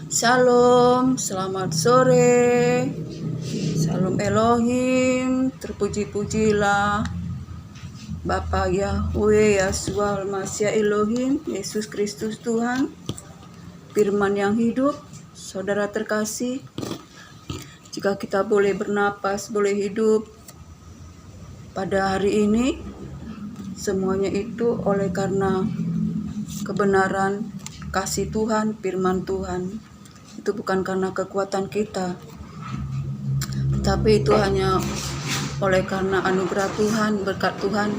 Shalom, selamat sore. Shalom Elohim, terpuji-pujilah Bapa Yahweh, Yahshua Masya Elohim, Yesus Kristus Tuhan, firman yang hidup. Saudara terkasih, jika kita boleh bernapas, boleh hidup pada hari ini, semuanya itu oleh karena kebenaran, kasih Tuhan, firman Tuhan. Itu bukan karena kekuatan kita, tetapi itu hanya oleh karena anugerah Tuhan, berkat Tuhan.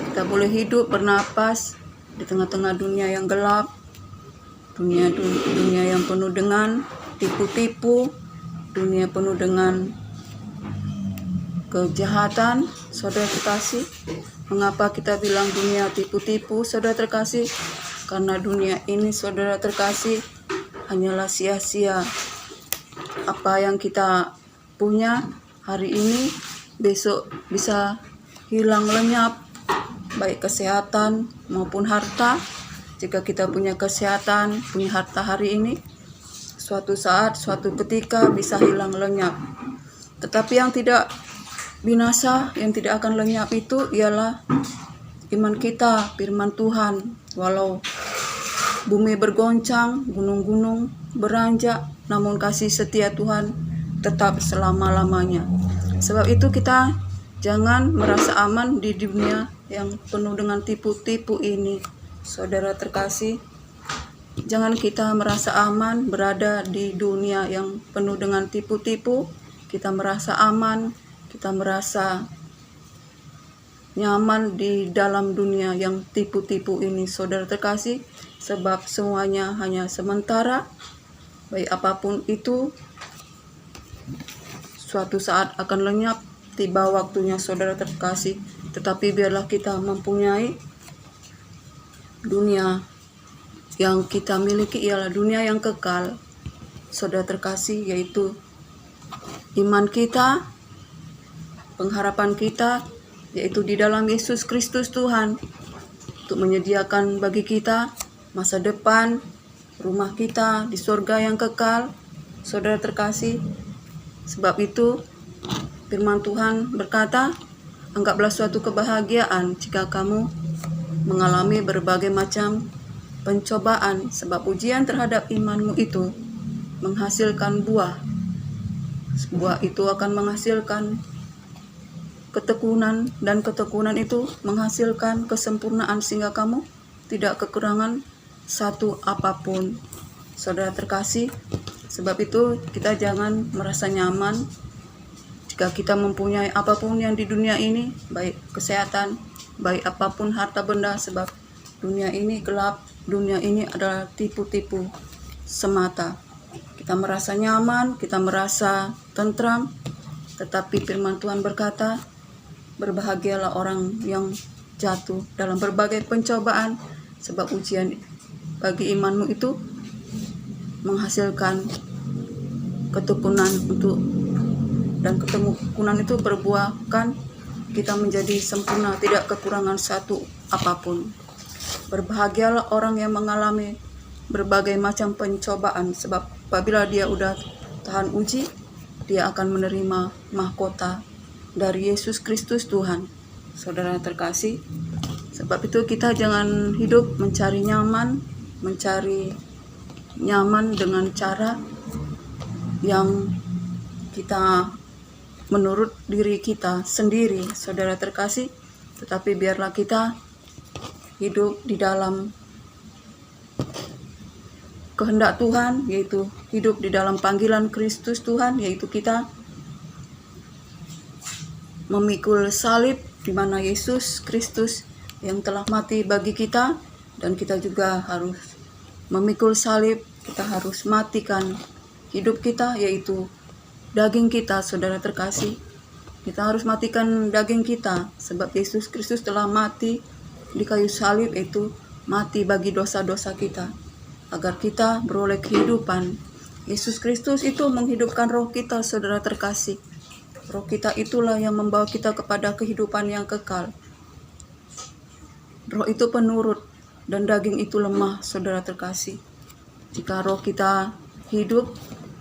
Kita boleh hidup, bernapas di tengah-tengah dunia yang gelap, dunia yang penuh dengan tipu-tipu, dunia penuh dengan kejahatan. Saudara terkasih, mengapa kita bilang dunia tipu-tipu, saudara terkasih? Karena dunia ini, saudara terkasih, hanyalah sia-sia. Apa yang kita punya hari ini, besok bisa hilang lenyap, baik kesehatan maupun harta. Jika kita punya kesehatan, punya harta hari ini, suatu saat, suatu ketika bisa hilang lenyap. Tetapi yang tidak binasa, yang tidak akan lenyap itu ialah iman kita, firman Tuhan. Walau bumi bergoncang, gunung-gunung beranjak, namun kasih setia Tuhan tetap selama-lamanya. Sebab itu kita jangan merasa aman di dunia yang penuh dengan tipu-tipu ini. Saudara terkasih, jangan kita merasa aman berada di dunia yang penuh dengan tipu-tipu. Kita merasa aman, kita merasa nyaman di dalam dunia yang tipu-tipu ini, saudara terkasih. Sebab semuanya hanya sementara, baik apapun itu, suatu saat akan lenyap, tiba waktunya, saudara terkasih. Tetapi biarlah kita mempunyai dunia yang kita miliki, ialah dunia yang kekal, saudara terkasih, yaitu iman kita, pengharapan kita, yaitu di dalam Yesus Kristus Tuhan, untuk menyediakan bagi kita masa depan, rumah kita di surga yang kekal, saudara terkasih. Sebab itu firman Tuhan berkata, anggaplah suatu kebahagiaan jika kamu mengalami berbagai macam pencobaan, sebab ujian terhadap imanmu itu menghasilkan buah. Buah itu akan menghasilkan ketekunan, dan ketekunan itu menghasilkan kesempurnaan, sehingga kamu tidak kekurangan satu apapun, saudara terkasih. Sebab itu kita jangan merasa nyaman jika kita mempunyai apapun yang di dunia ini, baik kesehatan, baik apapun harta benda. Sebab dunia ini gelap, dunia ini adalah tipu-tipu semata. Kita merasa nyaman, kita merasa tentram, tetapi firman Tuhan berkata, berbahagialah orang yang jatuh dalam berbagai pencobaan, sebab ujian bagi imanmu itu menghasilkan ketekunan dan ketekunan itu berbuahkan kita menjadi sempurna, tidak kekurangan satu apapun. Berbahagialah orang yang mengalami berbagai macam pencobaan, sebab apabila dia udah tahan uji, dia akan menerima mahkota dari Yesus Kristus Tuhan, saudara terkasih. Sebab itu kita jangan hidup mencari nyaman dengan cara yang kita menurut diri kita sendiri, saudara terkasih. Tetapi biarlah kita hidup di dalam kehendak Tuhan, yaitu hidup di dalam panggilan Kristus Tuhan, yaitu kita memikul salib, di mana Yesus Kristus yang telah mati bagi kita, dan kita juga harus memikul salib. Kita harus matikan hidup kita, yaitu daging kita, saudara terkasih. Kita harus matikan daging kita, sebab Yesus Kristus telah mati di kayu salib, yaitu mati bagi dosa-dosa kita, agar kita beroleh kehidupan. Yesus Kristus itu menghidupkan roh kita, saudara terkasih. Roh kita itulah yang membawa kita kepada kehidupan yang kekal. Roh itu penurut dan daging itu lemah, saudara terkasih. Jika roh kita hidup,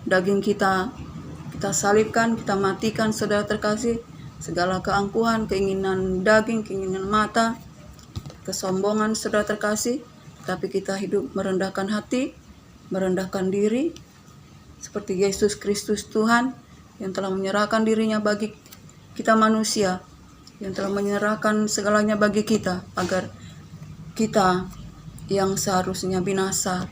daging kita salibkan, kita matikan, saudara terkasih. Segala keangkuhan, keinginan daging, keinginan mata, kesombongan, saudara terkasih. Tapi kita hidup merendahkan hati, merendahkan diri, seperti Yesus Kristus Tuhan yang telah menyerahkan dirinya bagi kita manusia, yang telah menyerahkan segalanya bagi kita, agar kita yang seharusnya binasa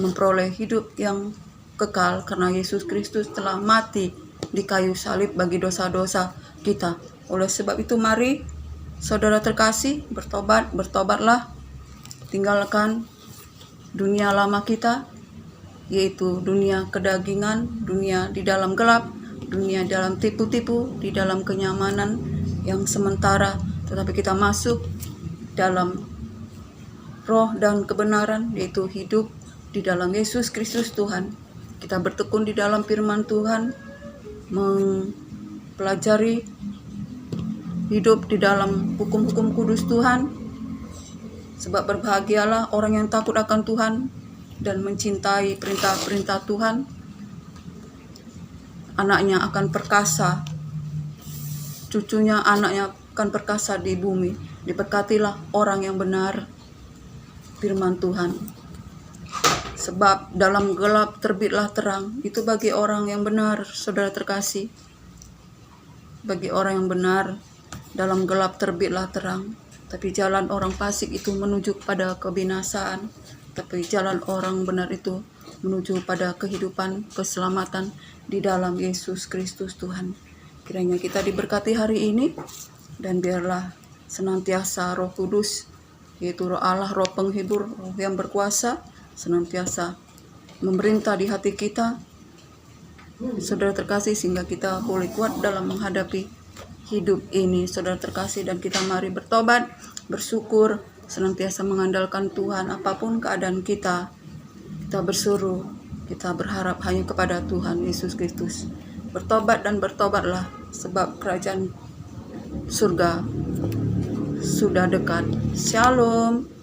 memperoleh hidup yang kekal, karena Yesus Kristus telah mati di kayu salib bagi dosa-dosa kita. Oleh sebab itu mari saudara terkasih bertobatlah, tinggalkan dunia lama kita, yaitu dunia kedagingan, dunia di dalam gelap, dunia dalam tipu-tipu, di dalam kenyamanan yang sementara, tetapi kita masuk dalam roh dan kebenaran, yaitu hidup di dalam Yesus Kristus Tuhan. Kita bertekun di dalam firman Tuhan, mempelajari hidup di dalam hukum-hukum kudus Tuhan, sebab berbahagialah orang yang takut akan Tuhan dan mencintai perintah-perintah Tuhan. Anaknya akan perkasa, cucunya anaknya akan perkasa di bumi. Diberkatilah orang yang benar firman Tuhan. Sebab dalam gelap terbitlah terang. Itu bagi orang yang benar, saudara terkasih. Bagi orang yang benar, dalam gelap terbitlah terang. Tapi jalan orang fasik itu menuju pada kebinasaan. Tapi jalan orang benar itu menuju pada kehidupan, keselamatan di dalam Yesus Kristus Tuhan. Kiranya kita diberkati hari ini, dan biarlah senantiasa Roh Kudus, yaitu Roh Allah, Roh penghibur, Roh yang berkuasa, senantiasa memerintah di hati kita, saudara terkasih, sehingga kita boleh kuat dalam menghadapi hidup ini, saudara terkasih. Dan kita mari bertobat, bersyukur, senantiasa mengandalkan Tuhan apapun keadaan kita. Kita bersuruh, kita berharap hanya kepada Tuhan Yesus Kristus. Bertobat dan bertobatlah, sebab kerajaan surga sudah dekat. Shalom.